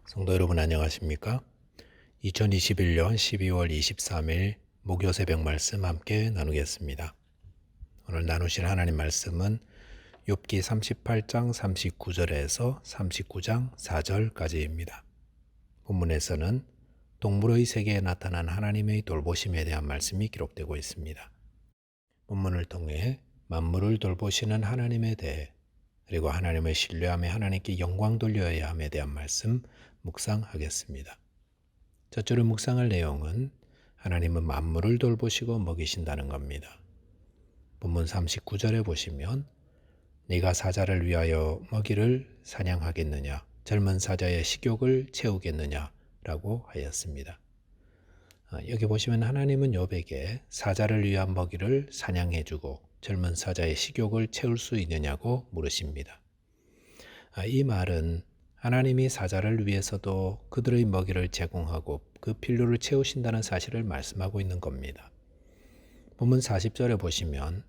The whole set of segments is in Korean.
성도 여러분 안녕하십니까? 2021년 12월 23일 목요 새벽 말씀 함께 나누겠습니다. 오늘 나누실 하나님 말씀은 욥기 38장 39절에서 39장 4절까지입니다. 본문에서는 동물의 세계에 나타난 하나님의 돌보심에 대한 말씀이 기록되고 있습니다. 본문을 통해 만물을 돌보시는 하나님에 대해 그리고 하나님을 신뢰하며 하나님께 영광 돌려야 함에 대한 말씀 묵상하겠습니다. 저절로 묵상할 내용은 하나님은 만물을 돌보시고 먹이신다는 겁니다. 본문 39절에 보시면 네가 사자를 위하여 먹이를 사냥하겠느냐 젊은 사자의 식욕을 채우겠느냐 라고 하였습니다. 여기 보시면 하나님은 욥에게 사자를 위한 먹이를 사냥해주고 젊은 사자의 식욕을 채울 수 있느냐고 물으십니다. 이 말은 하나님이 사자를 위해서도 그들의 먹이를 제공하고 그 필요를 채우신다는 사실을 말씀하고 있는 겁니다. 본문 40절에 보시면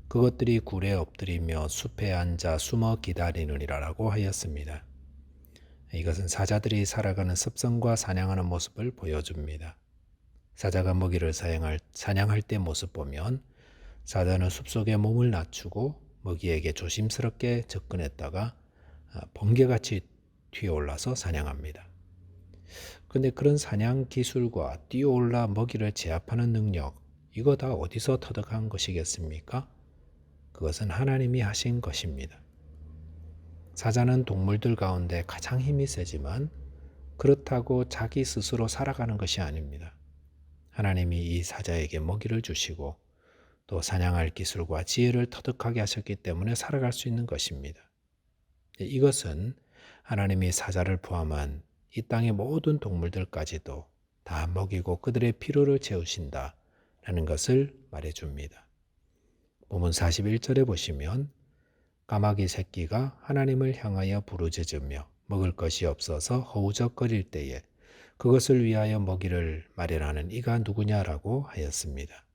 그것들이 굴에 엎드리며 숲에 앉아 숨어 기다리느니라라고 하였습니다. 이것은 사자들이 살아가는 습성과 사냥하는 모습을 보여줍니다. 사자가 먹이를 사냥할 때 모습 보면 사자는 숲속에 몸을 낮추고 먹이에게 조심스럽게 접근했다가 번개같이 튀어올라서 사냥합니다. 그런데 그런 사냥 기술과 뛰어올라 먹이를 제압하는 능력, 이거 다 어디서 터득한 것이겠습니까? 그것은 하나님이 하신 것입니다. 사자는 동물들 가운데 가장 힘이 세지만 그렇다고 자기 스스로 살아가는 것이 아닙니다. 하나님이 이 사자에게 먹이를 주시고 또 사냥할 기술과 지혜를 터득하게 하셨기 때문에 살아갈 수 있는 것입니다. 이것은 하나님이 사자를 포함한 이 땅의 모든 동물들까지도 다 먹이고 그들의 필요를 채우신다라는 것을 말해줍니다. 본문 41절에 보시면 까마귀 새끼가 하나님을 향하여 부르짖으며 먹을 것이 없어서 허우적거릴 때에 그것을 위하여 먹이를 마련하는 이가 누구냐라고 하였습니다.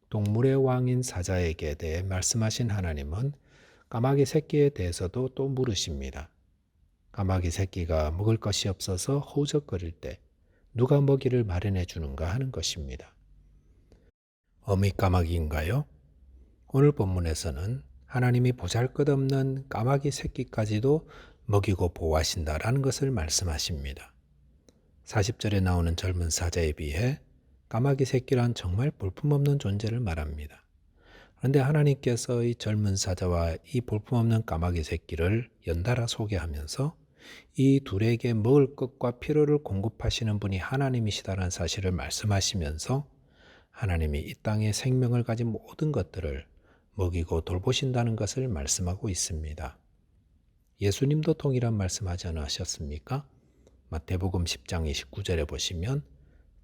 동물의 왕인 사자에게 대해 말씀하신 하나님은 까마귀 새끼에 대해서도 또 물으십니다. 까마귀 새끼가 먹을 것이 없어서 허우적거릴 때 누가 먹이를 마련해 주는가 하는 것입니다. 어미 까마귀인가요? 오늘 본문에서는 하나님이 보잘것없는 까마귀 새끼까지도 먹이고 보호하신다라는 것을 말씀하십니다. 40절에 나오는 젊은 사자에 비해 까마귀 새끼란 정말 볼품없는 존재를 말합니다. 그런데 하나님께서 이 젊은 사자와 이 볼품없는 까마귀 새끼를 연달아 소개하면서 이 둘에게 먹을 것과 필요를 공급하시는 분이 하나님이시다는 사실을 말씀하시면서 하나님이 이 땅에 생명을 가진 모든 것들을 먹이고 돌보신다는 것을 말씀하고 있습니다. 예수님도 동일한 말씀하지 않으셨습니까? 마태복음 10장 29절에 보시면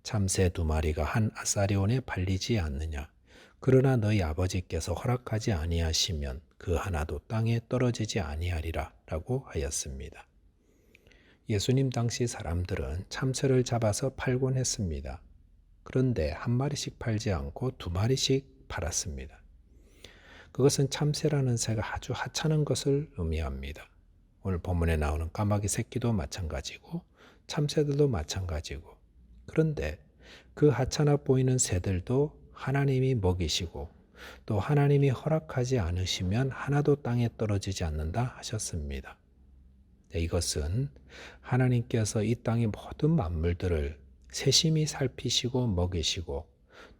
참새 2마리가 한 아사리온에 팔리지 않느냐. 그러나 너희 아버지께서 허락하지 아니하시면 그 하나도 땅에 떨어지지 아니하리라 라고 하였습니다. 예수님 당시 사람들은 참새를 잡아서 팔곤 했습니다. 그런데 한 마리씩 팔지 않고 2마리씩 팔았습니다. 그것은 참새라는 새가 아주 하찮은 것을 의미합니다. 오늘 본문에 나오는 까마귀 새끼도 마찬가지고 참새들도 마찬가지고 그런데 그 하찮아 보이는 새들도 하나님이 먹이시고 또 하나님이 허락하지 않으시면 하나도 땅에 떨어지지 않는다 하셨습니다. 이것은 하나님께서 이 땅의 모든 만물들을 세심히 살피시고 먹이시고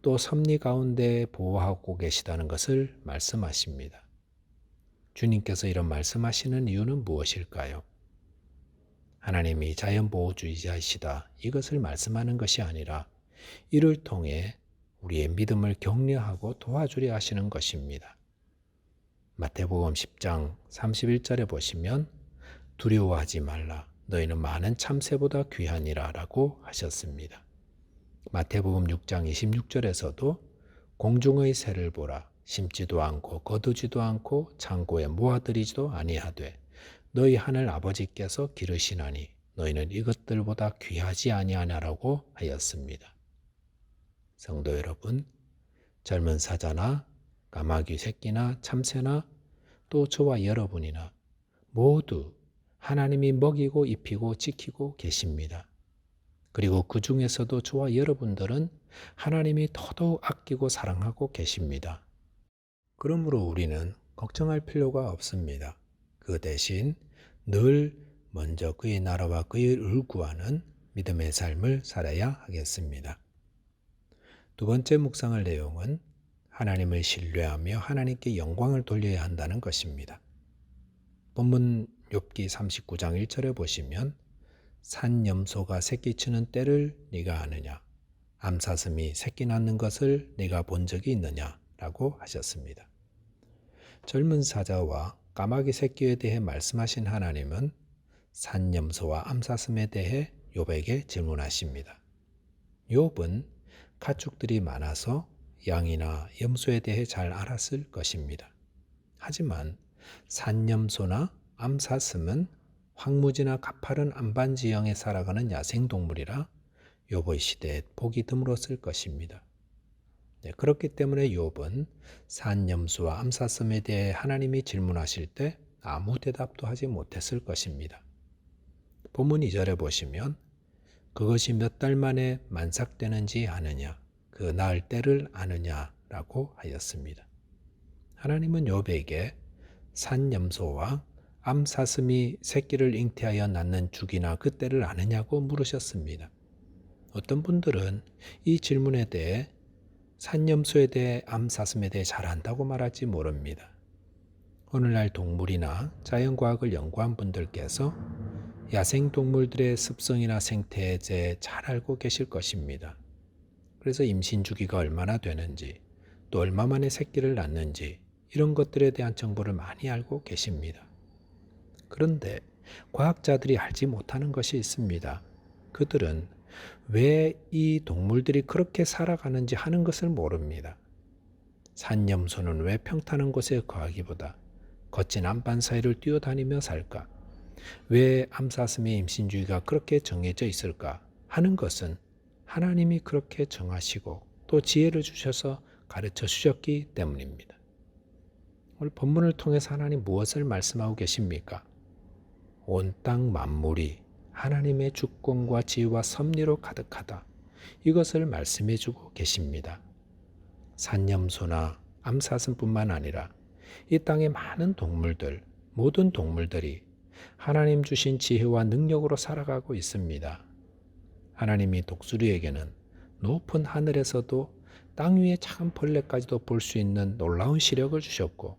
또 섭리 가운데 보호하고 계시다는 것을 말씀하십니다. 주님께서 이런 말씀하시는 이유는 무엇일까요? 하나님이 자연보호주의자이시다 이것을 말씀하는 것이 아니라 이를 통해 우리의 믿음을 격려하고 도와주려 하시는 것입니다. 마태복음 10장 31절에 보시면 두려워하지 말라 너희는 많은 참새보다 귀하니라 라고 하셨습니다. 마태복음 6장 26절에서도 공중의 새를 보라 심지도 않고 거두지도 않고 창고에 모아들이지도 아니하되 너희 하늘 아버지께서 기르시나니 너희는 이것들보다 귀하지 아니하냐라고 하였습니다. 성도 여러분, 젊은 사자나 까마귀 새끼나 참새나 또 저와 여러분이나 모두 하나님이 먹이고 입히고 지키고 계십니다. 그리고 그 중에서도 저와 여러분들은 하나님이 더더욱 아끼고 사랑하고 계십니다. 그러므로 우리는 걱정할 필요가 없습니다. 그 대신 늘 먼저 그의 나라와 그의 의를 구하는 믿음의 삶을 살아야 하겠습니다. 두 번째 묵상할 내용은 하나님을 신뢰하며 하나님께 영광을 돌려야 한다는 것입니다. 본문 욥기 39장 1절에 보시면 산염소가 새끼치는 때를 네가 아느냐? 암사슴이 새끼 낳는 것을 네가 본 적이 있느냐? 라고 하셨습니다. 젊은 사자와 까마귀 새끼에 대해 말씀하신 하나님은 산염소와 암사슴에 대해 욥에게 질문하십니다. 욥은 가축들이 많아서 양이나 염소에 대해 잘 알았을 것입니다. 하지만 산염소나 암사슴은 황무지나 가파른 안반 지형에 살아가는 야생동물이라 욥의 시대에 보기 드물었을 것입니다. 그렇기 때문에 욥은 산염소와 암사슴에 대해 하나님이 질문하실 때 아무 대답도 하지 못했을 것입니다. 본문 2절에 보시면 그것이 몇 달 만에 만삭되는지 아느냐, 그 낳을 때를 아느냐라고 하였습니다. 하나님은 욥에게 산염소와 암사슴이 새끼를 잉태하여 낳는 주기나 그 때를 아느냐고 물으셨습니다. 어떤 분들은 이 질문에 대해 산염소에 대해 암사슴에 대해 잘 안다고 말할지 모릅니다. 오늘날 동물이나 자연과학을 연구한 분들께서 야생동물들의 습성이나 생태에 대해 잘 알고 계실 것입니다. 그래서 임신 주기가 얼마나 되는지, 또 얼마 만에 새끼를 낳는지 이런 것들에 대한 정보를 많이 알고 계십니다. 그런데 과학자들이 알지 못하는 것이 있습니다. 그들은 왜 이 동물들이 그렇게 살아가는지 하는 것을 모릅니다. 산염소는 왜 평탄한 곳에 거하기보다 거친 안반 사이를 뛰어다니며 살까? 왜 암사슴의 임신주기가 그렇게 정해져 있을까? 하는 것은 하나님이 그렇게 정하시고 또 지혜를 주셔서 가르쳐 주셨기 때문입니다. 오늘 본문을 통해서 하나님 무엇을 말씀하고 계십니까? 온 땅 만물이 하나님의 주권과 지혜와 섭리로 가득하다. 이것을 말씀해 주고 계십니다. 산염소나 암사슴뿐만 아니라 이 땅의 많은 동물들, 모든 동물들이 하나님 주신 지혜와 능력으로 살아가고 있습니다. 하나님이 독수리에게는 높은 하늘에서도 땅 위의 작은 벌레까지도 볼 수 있는 놀라운 시력을 주셨고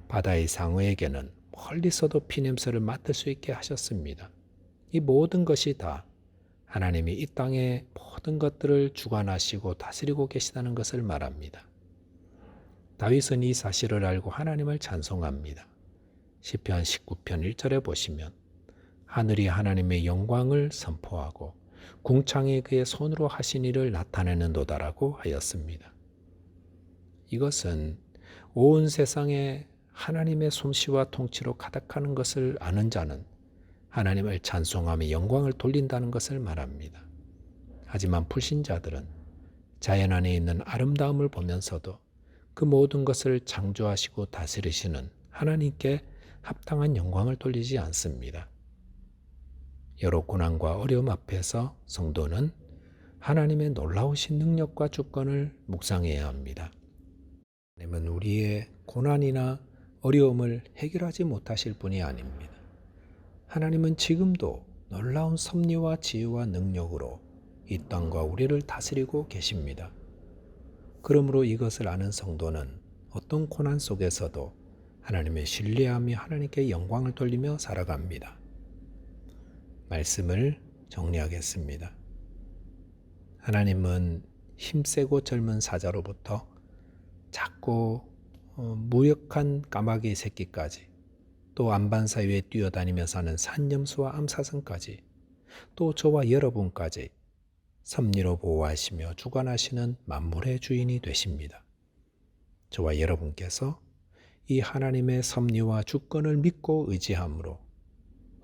바다의 상어에게는 멀리서도 피냄새를 맡을 수 있게 하셨습니다. 이 모든 것이 다 하나님이 이 땅의 모든 것들을 주관하시고 다스리고 계시다는 것을 말합니다. 다윗은 이 사실을 알고 하나님을 찬송합니다. 시편 19편 1절에 보시면 하늘이 하나님의 영광을 선포하고 궁창이 그의 손으로 하신 일을 나타내는도다라고 하였습니다. 이것은 온 세상에 하나님의 솜씨와 통치로 가득하는 것을 아는 자는 하나님을 찬송하며 영광을 돌린다는 것을 말합니다. 하지만 불신자들은 자연 안에 있는 아름다움을 보면서도 그 모든 것을 창조하시고 다스리시는 하나님께 합당한 영광을 돌리지 않습니다. 여러 고난과 어려움 앞에서 성도는 하나님의 놀라우신 능력과 주권을 묵상해야 합니다. 하나님은 우리의 고난이나 어려움을 해결하지 못하실 분이 아닙니다. 하나님은 지금도 놀라운 섭리와 지혜와 능력으로 이 땅과 우리를 다스리고 계십니다. 그러므로 이것을 아는 성도는 어떤 고난 속에서도 하나님을 신뢰하며 하나님께 영광을 돌리며 살아갑니다. 말씀을 정리하겠습니다. 하나님은 힘세고 젊은 사자로부터 작고 무력한 까마귀 새끼까지 또 안반 사이에 뛰어다니며 사는 산염소와 암사슴까지 또 저와 여러분까지 섭리로 보호하시며 주관하시는 만물의 주인이 되십니다. 저와 여러분께서 이 하나님의 섭리와 주권을 믿고 의지함으로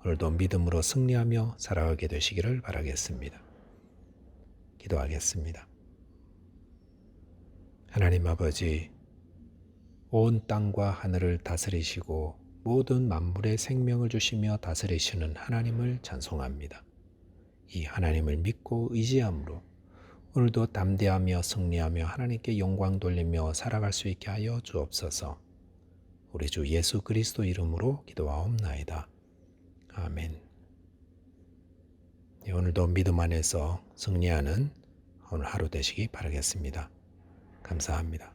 오늘도 믿음으로 승리하며 살아가게 되시기를 바라겠습니다. 기도하겠습니다. 하나님 아버지, 온 땅과 하늘을 다스리시고 모든 만물에 생명을 주시며 다스리시는 하나님을 찬송합니다. 이 하나님을 믿고 의지함으로 오늘도 담대하며 승리하며 하나님께 영광 돌리며 살아갈 수 있게 하여 주옵소서. 우리 주 예수 그리스도 이름으로 기도하옵나이다. 아멘. 오늘도 믿음 안에서 승리하는 오늘 하루 되시기 바라겠습니다. 감사합니다.